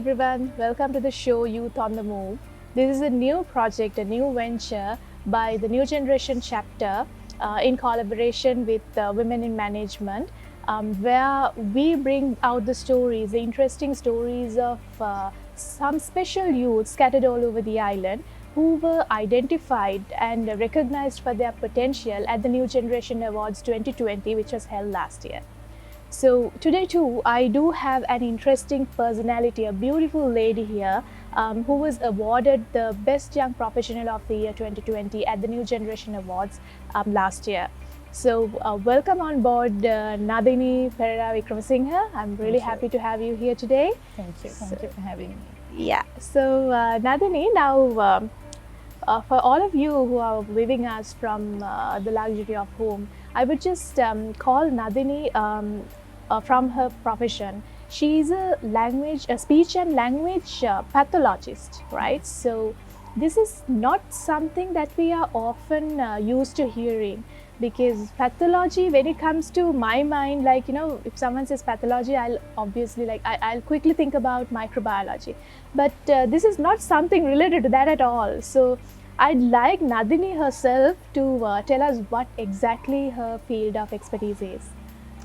everyone, welcome to the show Youth on the Move. This is a new project, a new venture by the New Generation Chapter in collaboration with Women in Management, where we bring out the stories, the interesting stories of some special youth scattered all over the island who were identified and recognized for their potential at the New Generation Awards 2020, which was held last year. So today too, I do have an interesting personality, a beautiful lady here who was awarded the Best Young Professional of the Year 2020 at the New Generation Awards last year. So welcome on board Nadini Perera Vikramasinghe. I'm really happy to have you here today. Thank you for having me. Yeah, so Nadini, now for all of you who are viewing us from the luxury of home, I would just call Nadini from her profession. She is a speech and language pathologist, right? So this is not something that we are often used to hearing, because pathology, when it comes to my mind, like, you know, if someone says pathology, I'll obviously I'll quickly think about microbiology, but this is not something related to that at all. So I'd like Nadini herself to tell us what exactly her field of expertise is.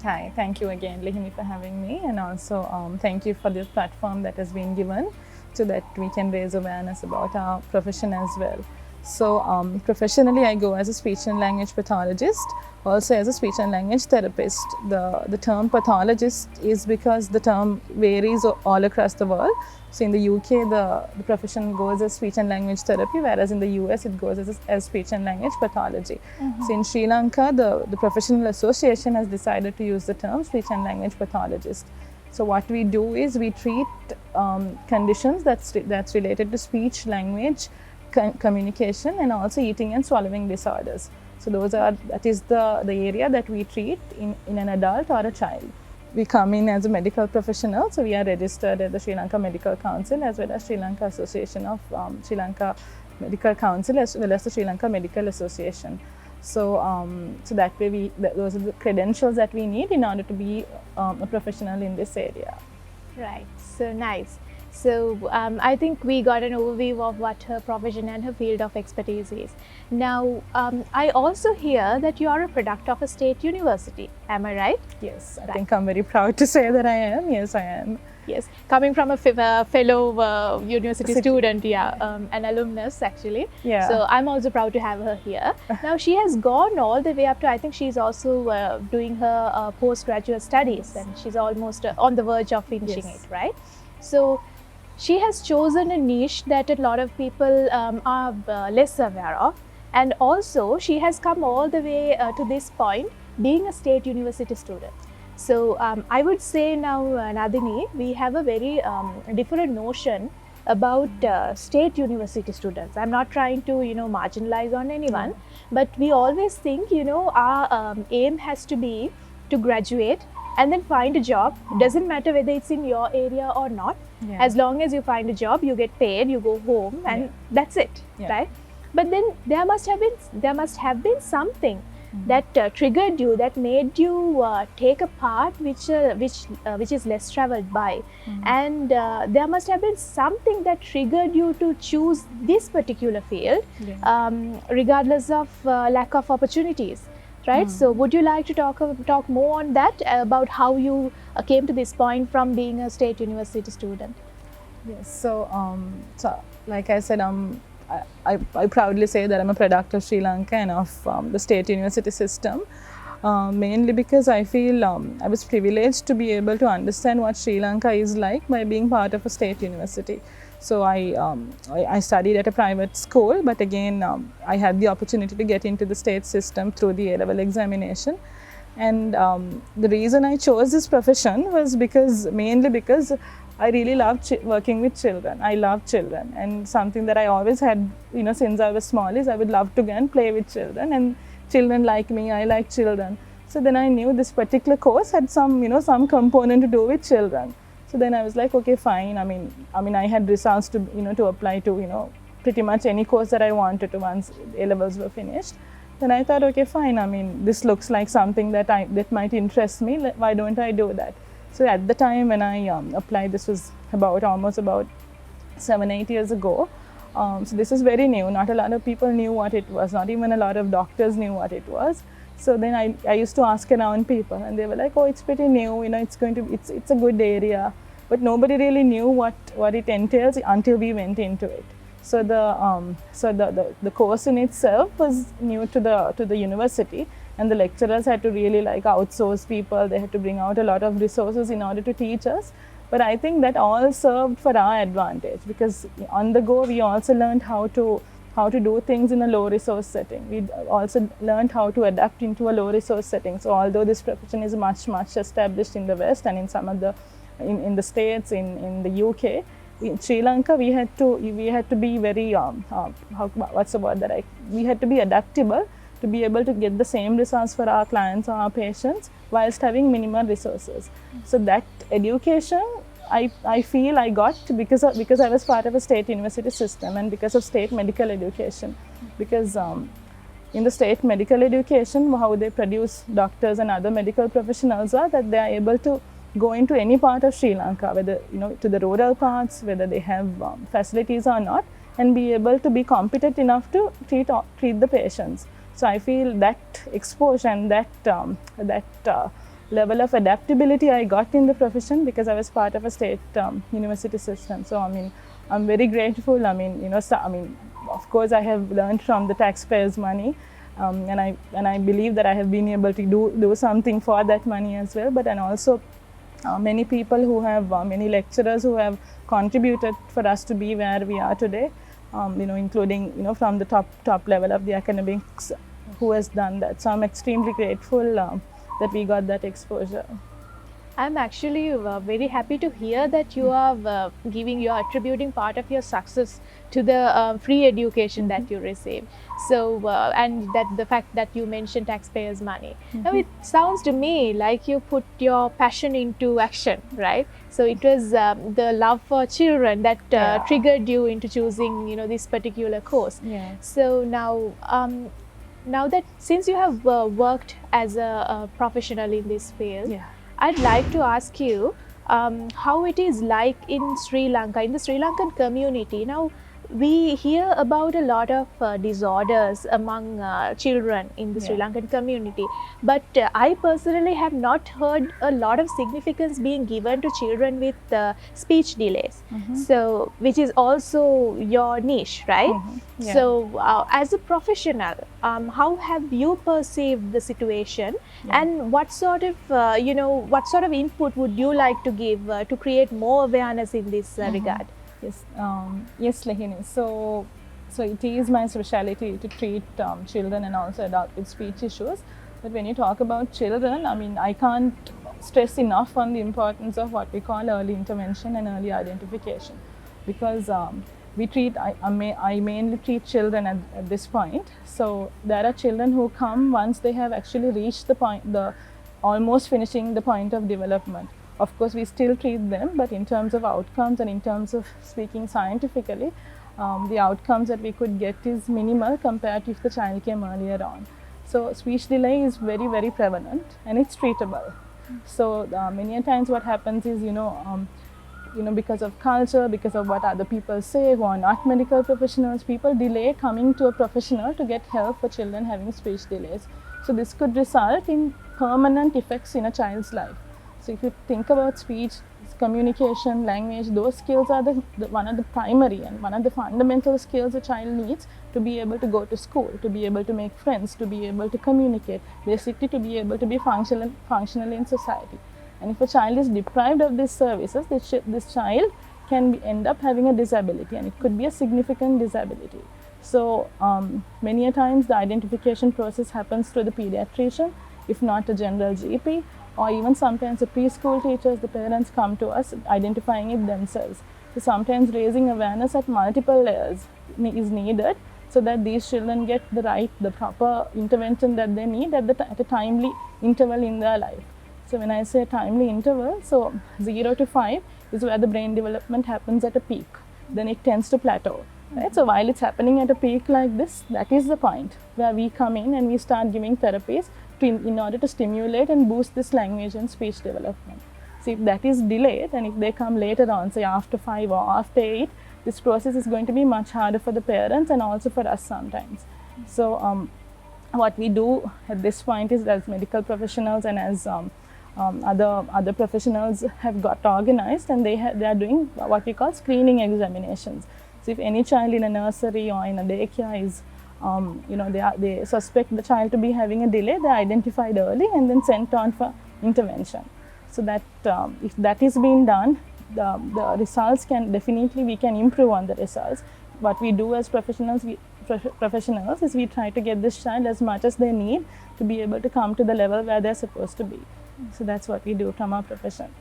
Hi, thank you again, Lehini, for having me, and also thank you for this platform that has been given so that we can raise awareness about our profession as well. So professionally, I go as a speech and language pathologist, also as a speech and language therapist. The term pathologist is because the term varies all across the world. So in the UK, the profession goes as speech and language therapy, whereas in the US, it goes as speech and language pathology. So in Sri Lanka, the professional association has decided to use the term speech and language pathologist. So what we do is we treat conditions that's related to speech, language, communication, and also eating and swallowing disorders. So that is the area that we treat in an adult or a child. We come in as a medical professional, so we are registered at the Sri Lanka Medical Council as well as Sri Lanka Association of Sri Lanka Medical Council as well as the Sri Lanka Medical Association. So so that way those are the credentials that we need in order to be a professional in this area. Right, so nice. So I think we got an overview of what her profession and her field of expertise is. Now, I also hear that you are a product of a state university. Am I right? Yes, I think I'm very proud to say that I am. Yes, I am. Yes, coming from a fellow university student, an alumnus actually. Yeah. So I'm also proud to have her here. Now she has gone all the way up to, I think she's also doing her postgraduate studies, and she's almost on the verge of finishing it, right? So she has chosen a niche that a lot of people are less aware of, and also she has come all the way to this point being a state university student. So I would say now, Nadini, we have a very different notion about state university students. I'm not trying to, marginalize on anyone, but we always think, our aim has to be to graduate and then find a job. It doesn't matter whether it's in your area or not. Yeah. As long as you find a job, you get paid, you go home, and that's it, right? But then there must have been something that triggered you, that made you take a path which is less traveled by, and there must have been something that triggered you to choose this particular field, regardless of lack of opportunities. Right. So would you like to talk more on that, about how you came to this point from being a state university student? Yes. So like I said, I proudly say that I'm a product of Sri Lanka and of the state university system, mainly because I feel I was privileged to be able to understand what Sri Lanka is like by being part of a state university. So I studied at a private school, but again I had the opportunity to get into the state system through the A-level examination. And the reason I chose this profession was mainly because I really love working with children. I love children, and something that I always had, since I was small, is I would love to go and play with children, and children like me, I like children. So then I knew this particular course had some, some component to do with children. So then I was like, okay, fine. I mean, I had results to, to apply to, pretty much any course that I wanted to once A-levels were finished. Then I thought, okay, fine. I mean, this looks like something that might interest me. Why don't I do that? So at the time when I applied, this was almost about 7-8 years ago. So this is very new. Not a lot of people knew what it was. Not even a lot of doctors knew what it was. So then I used to ask around people, and they were like, "Oh, it's pretty new. It's a good area," but nobody really knew what it entails until we went into it. So the course in itself was new to the university, and the lecturers had to really like outsource people. They had to bring out a lot of resources in order to teach us. But I think that all served for our advantage, because on the go we also learned how to do things in a low resource setting. We also learned how to adapt into a low resource setting. So although this profession is much established in the West and in some of the in the States, in the UK, in Sri Lanka we had to be very we had to be adaptable to be able to get the same results for our clients or our patients whilst having minimal resources. So that education I feel I got because I was part of a state university system and because of state medical education. Because in the state medical education, how they produce doctors and other medical professionals are that they are able to go into any part of Sri Lanka, whether to the rural parts, whether they have facilities or not, and be able to be competent enough to treat the patients. So I feel that exposure and that level of adaptability I got in the profession because I was part of a state university system. So I mean, I'm very grateful. I mean, of course, I have learned from the taxpayers' money, and I believe that I have been able to do something for that money as well. But and also many people who have many lecturers who have contributed for us to be where we are today. Including from the top level of the academics who has done that. So I'm extremely grateful that we got that exposure. I'm actually very happy to hear that you are attributing part of your success to the free education that you receive. So, and that the fact that you mentioned taxpayers' money. Now, it sounds to me like you put your passion into action, right? So it was the love for children that triggered you into choosing, this particular course. Yeah. So now that since you have worked as a professional in this field, I'd like to ask you how it is like in Sri Lanka, in the Sri Lankan community. Now, we hear about a lot of disorders among children in the Sri Lankan community, but I personally have not heard a lot of significance being given to children with speech delays. So, which is also your niche, right? So, as a professional, how have you perceived the situation, and what sort of input would you like to give to create more awareness in this regard? Yes, Lehini. So it is my specialty to treat children and also adults with speech issues. But when you talk about children, I mean, I can't stress enough on the importance of what we call early intervention and early identification, because I mainly treat children at this point. So there are children who come once they have actually reached almost finishing the point of development. Of course, we still treat them, but in terms of outcomes and in terms of speaking scientifically, the outcomes that we could get is minimal compared to if the child came earlier on. So speech delay is very, very prevalent and it's treatable. So many times what happens is, because of culture, because of what other people say who are not medical professionals, people delay coming to a professional to get help for children having speech delays. So this could result in permanent effects in a child's life. So if you think about speech, communication, language, those skills are one of the primary and one of the fundamental skills a child needs to be able to go to school, to be able to make friends, to be able to communicate, basically to be able to be functional in society. And if a child is deprived of these services, this child can end up having a disability, and it could be a significant disability. So many a times the identification process happens through the pediatrician, if not a general GP, or even sometimes the preschool teachers, the parents come to us identifying it themselves. So sometimes raising awareness at multiple layers is needed so that these children get the proper intervention that they need at a timely interval in their life. So when I say timely interval, so 0 to 5 is where the brain development happens at a peak. Then it tends to plateau. Right? So while it's happening at a peak like this, that is the point where we come in and we start giving therapies in order to stimulate and boost this language and speech development. So if that is delayed, and if they come later on, say after 5 or after 8, this process is going to be much harder for the parents and also for us sometimes. So what we do at this point is, as medical professionals and as other professionals have got organized, and they are doing what we call screening examinations. So if any child in a nursery or in a daycare is they suspect the child to be having a delay, they are identified early and then sent on for intervention. So that if that is being done, the results we can improve on the results. What we do as professionals is we try to get this child as much as they need to be able to come to the level where they're supposed to be. So that's what we do from our profession.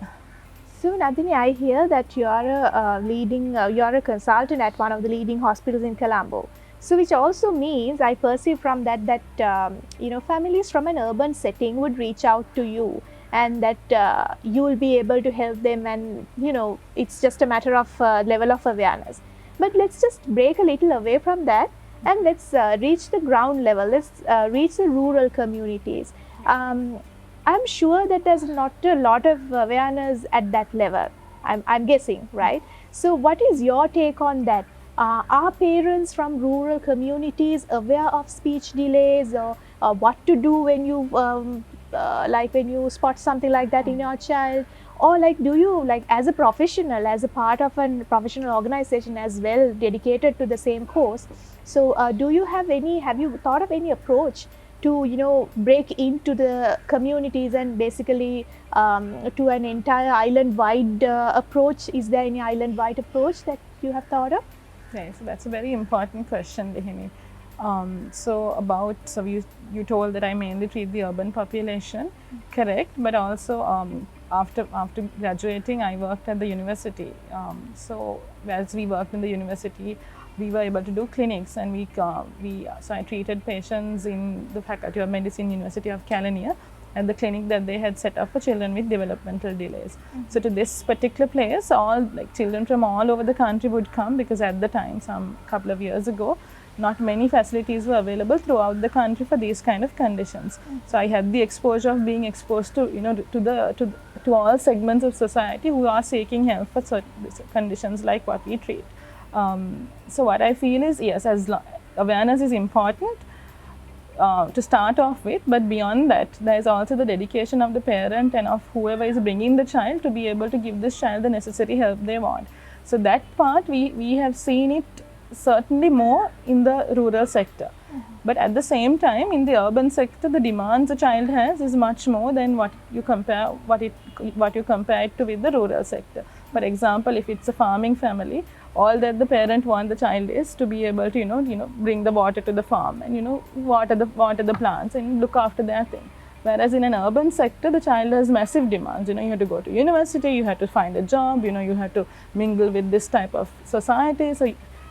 So Nadini, I hear that you are you're a consultant at one of the leading hospitals in Colombo. So which also means, I perceive from that families from an urban setting would reach out to you, and that you will be able to help them, and it's just a matter of level of awareness. But let's just break a little away from that, and let's reach the ground level. Let's reach the rural communities. I'm sure that there's not a lot of awareness at that level. I'm guessing, right? So what is your take on that? Are parents from rural communities aware of speech delays, or what to do when you when you spot something like that in your child? Or do you, as a professional, as a part of a professional organization as well, dedicated to the same cause, so have you thought of any approach to break into the communities and basically to an entire island-wide approach? Is there any island-wide approach that you have thought of? Okay, so that's a very important question, Lihimi. So you told that I mainly treat the urban population, correct? But also after graduating, I worked at the university. So as we worked in the university, we were able to do clinics, and so I treated patients in the Faculty of Medicine, University of Kelaniya, at the clinic that they had set up for children with developmental delays. So to this particular place, children from all over the country would come, because at the time, some couple of years ago, not many facilities were available throughout the country for these kind of conditions. So I had the exposure of being exposed to to all segments of society who are seeking help for certain conditions like what we treat. So what I feel is, yes, awareness is important to start off with, but beyond that, there is also the dedication of the parent and of whoever is bringing the child to be able to give this child the necessary help they want. So that part, we have seen it certainly more in the rural sector. But at the same time, in the urban sector, the demands a child has is much more than what you compare it to with the rural sector. For example, if it's a farming family, all that the parent wants the child is to be able to bring the water to the farm and water the plants and look after their thing. Whereas in an urban sector, the child has massive demands. You have to go to university, you have to find a job, you have to mingle with this type of society.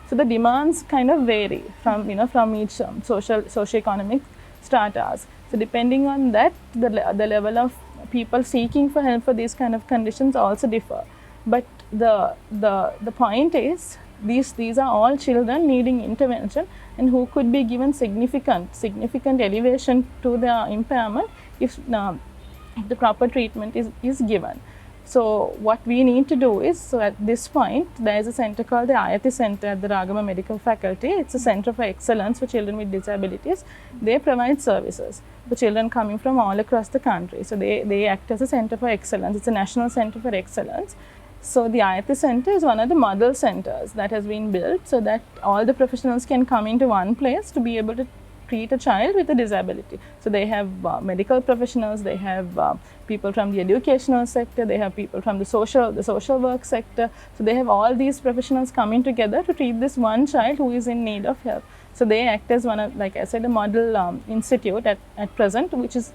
So the demands kind of vary from each socio-economic stratas. So depending on that, the level of people seeking for help for these kind of conditions also differ. But the point is, these are all children needing intervention, and who could be given significant elevation to their impairment if the proper treatment is given. So what we need to do is, so at this point, there is a center called the Ayati Center at the Ragama Medical Faculty. It's a center for excellence for children with disabilities. They provide services for children coming from all across the country. So they act as a center for excellence. It's a national center for excellence. So the Ayati Center is one of the model centers that has been built so that all the professionals can come into one place to be able to treat a child with a disability. So they have medical professionals, they have people from the educational sector, they have people from the social work sector. So they have all these professionals coming together to treat this one child who is in need of help. So they act as one of, like I said, a model institute at present, which is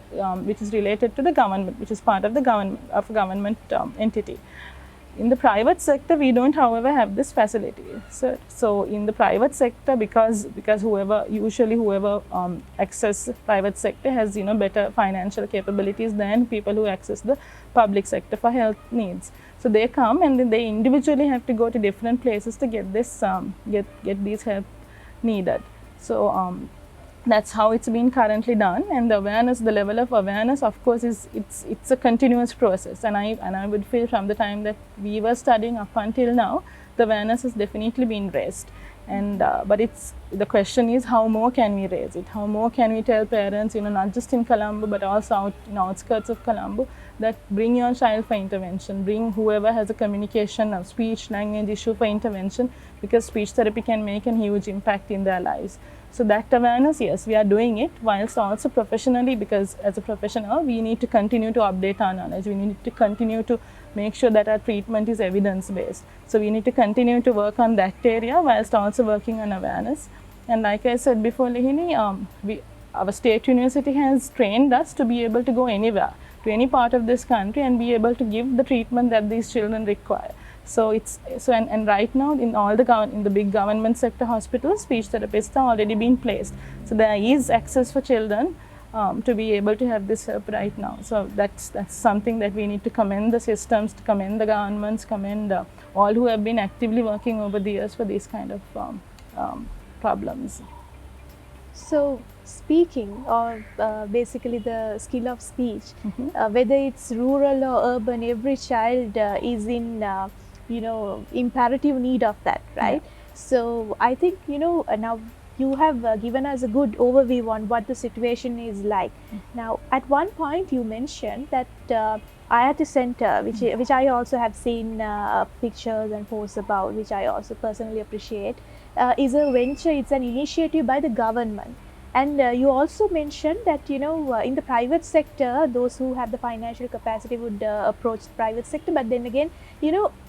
related to the government, which is part of the government entity. In the private sector, we don't, however, have this facility. So in the private sector, because whoever access private sector has better financial capabilities than people who access the public sector for health needs. So they come and then they individually have to go to different places to get this get these help needed. So That's how it's been currently done, and the awareness, the level of awareness, of course, is it's a continuous process. And I would feel from the time that we were studying up until now, the awareness has definitely been raised. And but it's the question is, how more can we raise it? How more can we tell parents, not just in Colombo but also out in outskirts of Colombo, that bring your child for intervention, bring whoever has a communication or speech language issue for intervention, because speech therapy can make a huge impact in their lives. So that awareness, yes, we are doing it, whilst also professionally, because as a professional, we need to continue to update our knowledge. We need to continue to make sure that our treatment is evidence-based. So we need to continue to work on that area whilst also working on awareness. And like I said before, Lihini, our state university has trained us to be able to go anywhere, to any part of this country, and be able to give the treatment that these children require. So and right now in all in the big government sector hospitals, speech therapists are already being placed. So there is access for children to be able to have this help right now. So that's something that we need to commend the systems, to commend the governments, commend all who have been actively working over the years for these kind of problems. So speaking, or basically the skill of speech, whether it's rural or urban, every child is in imperative need of that, right? Yeah. So I think now you have given us a good overview on what the situation is like. Now at one point you mentioned that IIT Center, which I also have seen pictures and posts about, which I also personally appreciate, is a venture, it's an initiative by the government. And you also mentioned that in the private sector, those who have the financial capacity would approach the private sector, but then again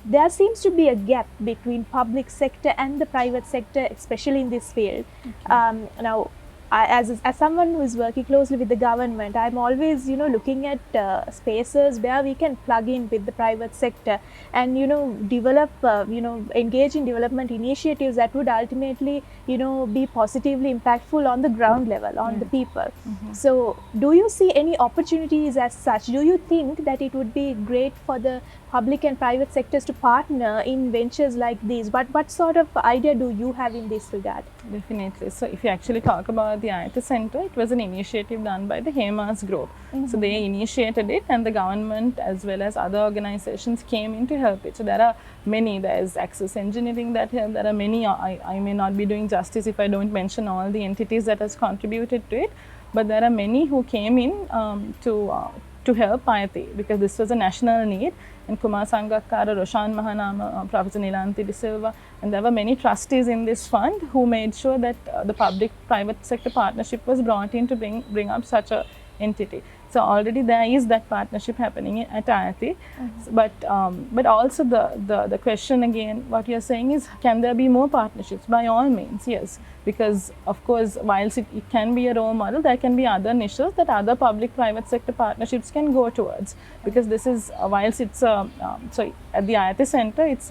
there seems to be a gap between public sector and the private sector, especially in this field. Now as someone who is working closely with the government, I'm always looking at spaces where we can plug in with the private sector and develop engage in development initiatives that would ultimately be positively impactful on the ground level, on the people. So do you see any opportunities as such? Do you think that it would be great for the public and private sectors to partner in ventures like these? What sort of idea do you have in this regard? Definitely. So if you actually talk about the IIT Center, it was an initiative done by the Hemas group. So they initiated it, and the government as well as other organizations came in to help it. So there are many. There is Access Engineering that helped. There are many. I may not be doing justice if I don't mention all the entities that has contributed to it, but there are many who came in to help IIT, because this was a national need. And Kumar Sangakkara, Roshan Mahanama, Professor Nilanthi De Silva, and there were many trustees in this fund who made sure that the public-private sector partnership was brought in to bring up such a entity. So already there is that partnership happening at IIT. But also the question again, what you're saying is, can there be more partnerships? By all means, yes. Because of course, whilst it can be a role model, there can be other niches that other public-private sector partnerships can go towards. Because this is, whilst it's so at the IIT Center, it's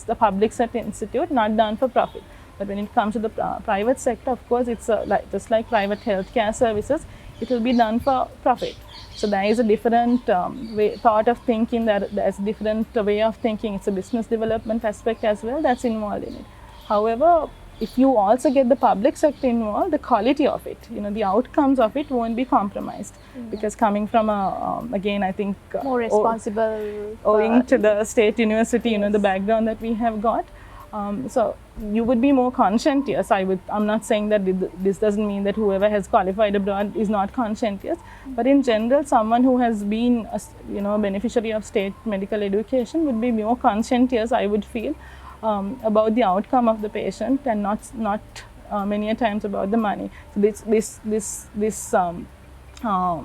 the public sector institute, not done for profit. But when it comes to the private sector, of course, it's just like private healthcare services, it will be done for profit. So there is a different thought of thinking, there's a different way of thinking. It's a business development aspect as well that's involved in it. However, if you also get the public sector involved, the quality of it, the outcomes of it won't be compromised. Because coming from again, I think more responsible, owing to the state university, yes, the background that we have got. So you would be more conscientious. I'm not saying that this doesn't mean that whoever has qualified abroad is not conscientious, but in general, someone who has been a beneficiary of state medical education would be more conscientious, I would feel, about the outcome of the patient, and not many a times about the money. So this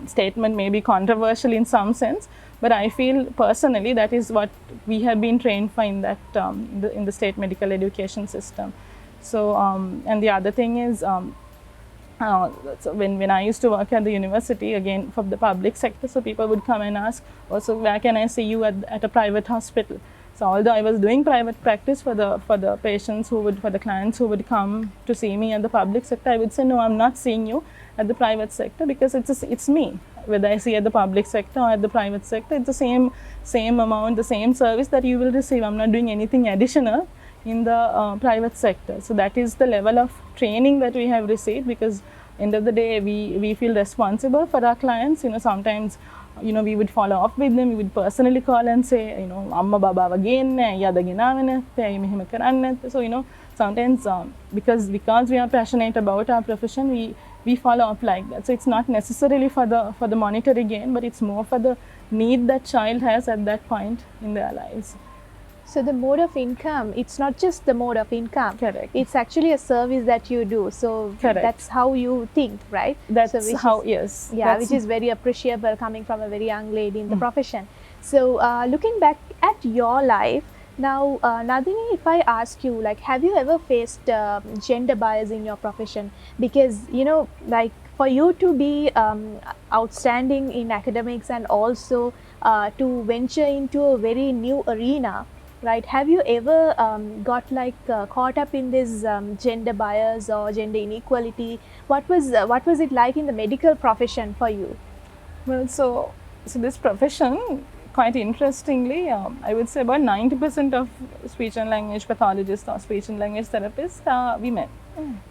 statement may be controversial in some sense, but I feel personally that is what we have been trained for in that in the state medical education system. So and the other thing is, so when I used to work at the university, again for the public sector, so people would come and ask, also, where can I see you at a private hospital? So although I was doing private practice for the patients for the clients who would come to see me at the public sector, I would say, no, I'm not seeing you at the private sector, because it's me. Whether I see at the public sector or at the private sector, it's the same amount, the same service that you will receive. I'm not doing anything additional in the private sector. So that is the level of training that we have received, because end of the day we feel responsible for our clients. Sometimes we would follow up with them, we would personally call and say, amma baba again yada ginavene mehima karanne. So sometimes because we are passionate about our profession, we follow up like that. So it's not necessarily for the monetary gain, but it's more for the need that child has at that point in their lives. So the mode of income, it's not just the mode of income. Correct. It's actually a service that you do. So Correct. That's how you think, right? That's so how, yes. Yeah, which is very appreciable coming from a very young lady in the profession. So looking back at your life, now Nadini, if I ask you, like, have you ever faced gender bias in your profession? Because, like, for you to be outstanding in academics and also to venture into a very new arena, right? Have you ever got caught up in this gender bias or gender inequality? What was it like in the medical profession for you? Well, so this profession, quite interestingly, I would say about 90% of speech and language pathologists or speech and language therapists are women.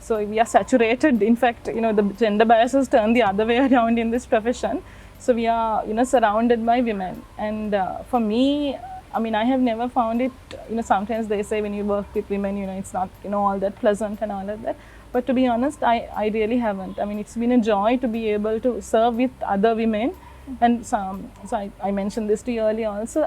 So we are saturated. In fact, the gender biases turn the other way around in this profession. So we are, surrounded by women. And for me, I have never found it, sometimes they say when you work with women, it's not, all that pleasant and all of that. But to be honest, I really haven't. It's been a joy to be able to serve with other women. And so I mentioned this to you earlier also,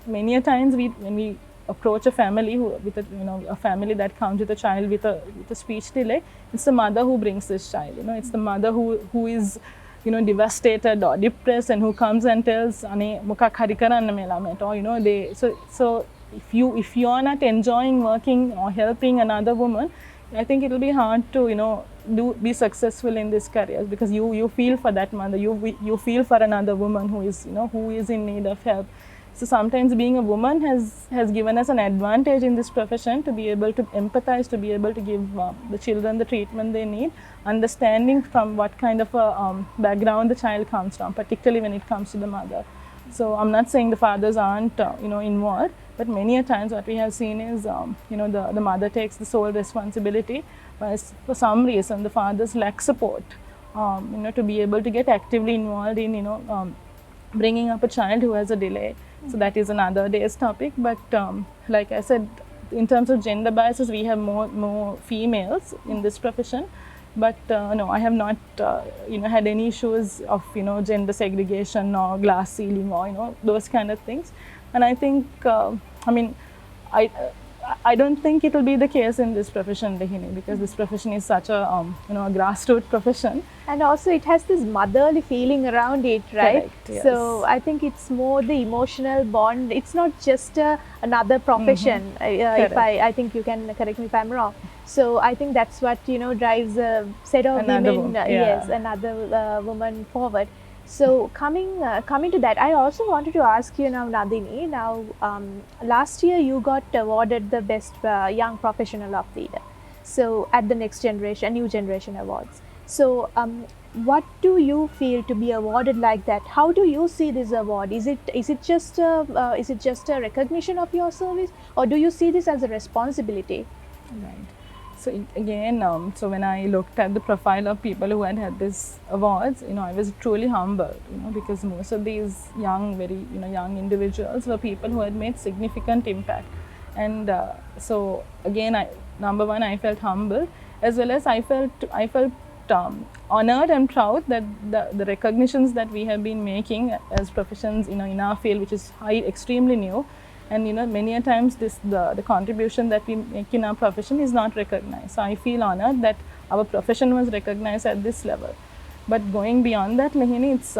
many a times when we approach a family with a family that comes with a child with a speech delay, it's the mother who brings this child. It's the mother who is devastated or depressed, and who comes and tells ane mukak hari karanna mela meta, or they so if you are not enjoying working or helping another woman, I think it will be hard to be successful in this career, because you feel for that mother, you feel for another woman who is in need of help. So sometimes being a woman has given us an advantage in this profession to be able to empathize, to be able to give the children the treatment they need, understanding from what kind of a background the child comes from, particularly when it comes to the mother. So I'm not saying the fathers aren't involved, but many a times what we have seen is the mother takes the sole responsibility, but for some reason the fathers lack support to be able to get actively involved in bringing up a child who has a delay. So that is another day's topic. But like I said, in terms of gender biases, we have more females in this profession. But no, I have not had any issues of gender segregation or glass ceiling or those kind of things. And I think I don't think it will be the case in this profession, Lehini, because this profession is such a a grassroots profession. And also it has this motherly feeling around it, right? Correct, yes. So I think it's more the emotional bond. It's not just another profession. If I think you can correct me if I'm wrong. So I think that's what drives a set of women, yes, another woman forward. So coming to that, I also wanted to ask you now, Nadini. Now, last year you got awarded the best young professional of the year. So at the New Generation Awards. So what do you feel to be awarded like that? How do you see this award? Is it just a recognition of your service, or do you see this as a responsibility? Right. So again, so when I looked at the profile of people who had this awards, I was truly humbled, because most of these very young individuals were people who had made significant impact. And so again, number one, I felt humbled, as well as I felt honored and proud that the recognitions that we have been making as professions, in our field, which is extremely new. And many a times the contribution that we make in our profession is not recognized. So I feel honored that our profession was recognized at this level. But going beyond that, Lehini, it's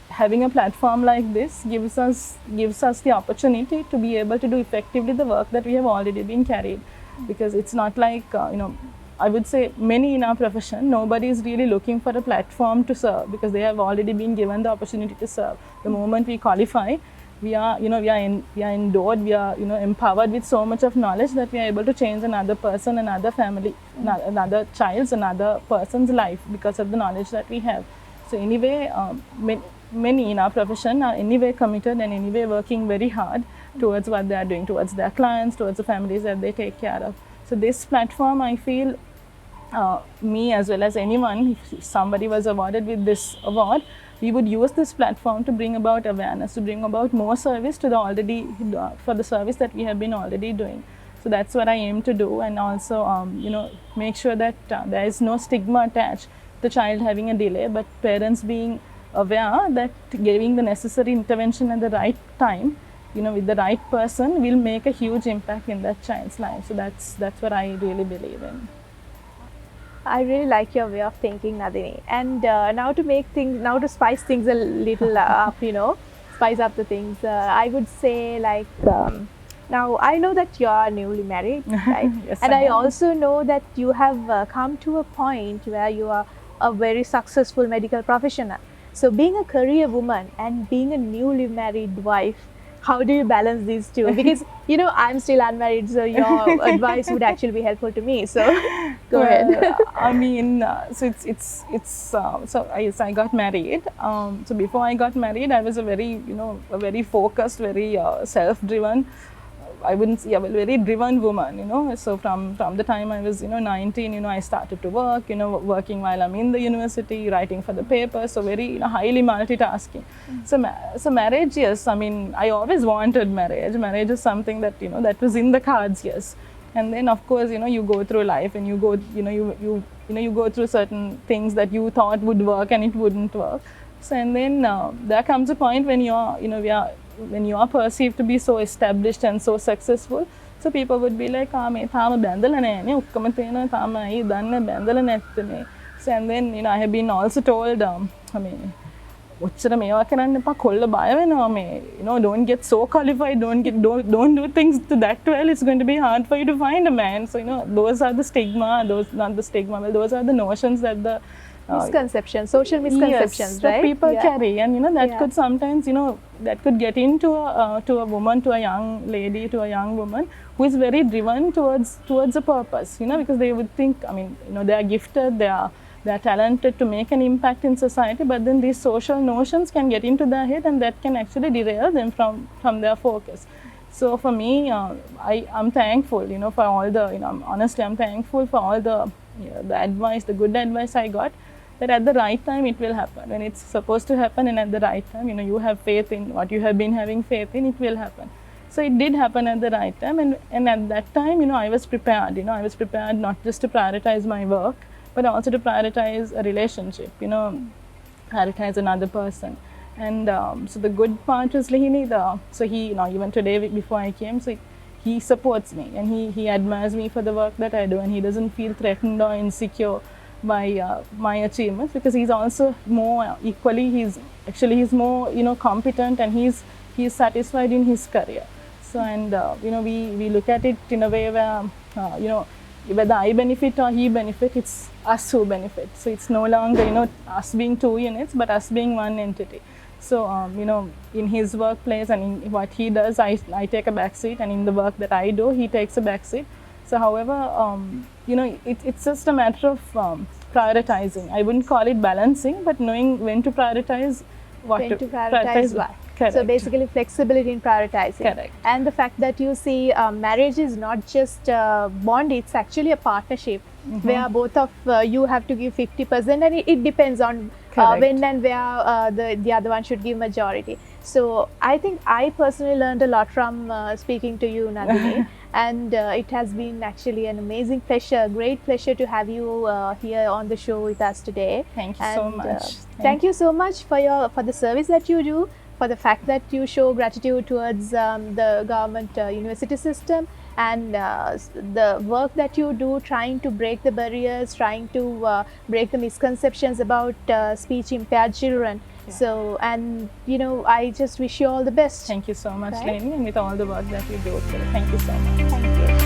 having a platform like this gives us the opportunity to be able to do effectively the work that we have already been carried. Because it's not like I would say many in our profession, nobody is really looking for a platform to serve, because they have already been given the opportunity to serve. The moment we qualify, we are endowed, we are empowered with so much of knowledge that we are able to change another person, another family, another child's, another person's life because of the knowledge that we have. So anyway, many in our profession are anyway committed and anyway working very hard towards what they are doing, towards their clients, towards the families that they take care of. So this platform, I feel, me as well as anyone, if somebody was awarded with this award, we would use this platform to bring about awareness, to bring about more service to the for the service that we have been already doing. So that's what I aim to do, and also make sure that there is no stigma attached to the child having a delay, but parents being aware that giving the necessary intervention at the right time, with the right person, will make a huge impact in that child's life. So that's what I really believe in. I really like your way of thinking, Nadini. And now to spice things a little up, spice up the things. I would say now I know that you are newly married, right? Yes, and I am. also know that you have come to a point where you are a very successful medical professional. So being a career woman and being a newly married wife, how do you balance these two? Because I'm still unmarried, so your advice would actually be helpful to me. So go ahead. I mean, so I got married. So before I got married, I was a very focused, very self-driven. I wouldn't say, very driven woman, So from the time I was, 19, I started to work, working while I'm in the university, writing for the paper, so very, highly multitasking. So marriage, yes, I mean, I always wanted marriage. Marriage is something that, that was in the cards, yes. And then, of course, you go through life and you go, you go through certain things that you thought would work and it wouldn't work. So, and then there comes a point when when you are perceived to be so established and so successful, so people would be like, "මේ තාම බැඳලා නැනේ, ඔක්කොම තියෙනවා, තාම ඇයි දන්නේ බැඳලා නැත්තේ." So and then I have been also told, ඔච්චර මේවා කරන්න එපා, කොල්ල බය වෙනවා මේ, don't get so qualified, don't do things to that well, it's going to be hard for you to find a man. So those are the stigma, those are the notions that the misconceptions, social misconceptions, yes, right? That people carry, and that Yeah. could sometimes, that could get into a woman, to a young lady, to a young woman who is very driven towards a purpose, because they would think, they are gifted, they are talented to make an impact in society, but then these social notions can get into their head, and that can actually derail them from their focus. So for me, I'm thankful, for all the, honestly, I'm thankful for all the advice, the good advice I got, that at the right time it will happen, when it's supposed to happen, and at the right time, you have faith in what you have been having faith in, it will happen. So it did happen at the right time, and at that time, I was prepared, I was prepared not just to prioritize my work, but also to prioritize a relationship, prioritize another person. And so the good part was Lahini, so he, even today before I came, so he supports me, and he admires me for the work that I do, and he doesn't feel threatened or insecure by my achievements, because he's also more equally, he's more competent, and he's satisfied in his career. So and we look at it in a way where whether I benefit or he benefit, it's us who benefit. So it's no longer us being two units, but us being one entity. So in his workplace and in what he does, I take a back seat, and in the work that I do, he takes a back seat. So however, it's just a matter of prioritizing. I wouldn't call it balancing, but knowing when to prioritize, what to prioritize what. Correct. So basically flexibility in prioritizing. Correct. And the fact that you see marriage is not just a bond, it's actually a partnership, where both of you have to give 50%, and it depends on when and where the other one should give majority. So I think I personally learned a lot from speaking to you, Nadini. And it has been actually an amazing pleasure, great pleasure to have you here on the show with us today. Thank you so much. Thank you so much for the service that you do, for the fact that you show gratitude towards the government university system, and the work that you do trying to break the barriers, trying to break the misconceptions about speech impaired children. Yeah. So, and I just wish you all the best. Thank you so much, right? Leni, and with all the work that you do. Thank you so much. Thank you.